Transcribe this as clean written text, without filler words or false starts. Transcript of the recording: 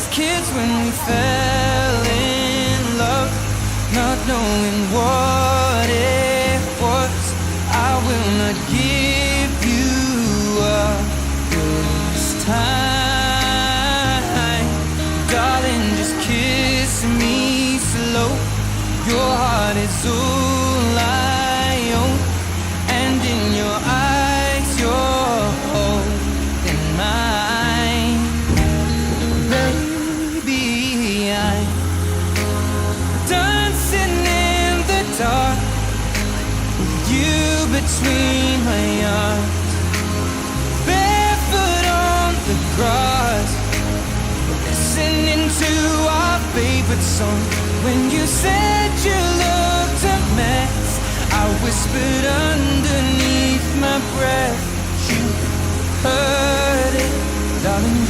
as kids when we fell in love, not knowing what it was. I will not give you up this time. Darling, just kiss me slow. Your heart is all I own, and in your eyes you're holding mine. Baby, I'm dancing in the dark with you between my arms, barefoot on the grass, listening to our favorite song. When you said you looked a mess, I whispered underneath my breath, you heard it, darling.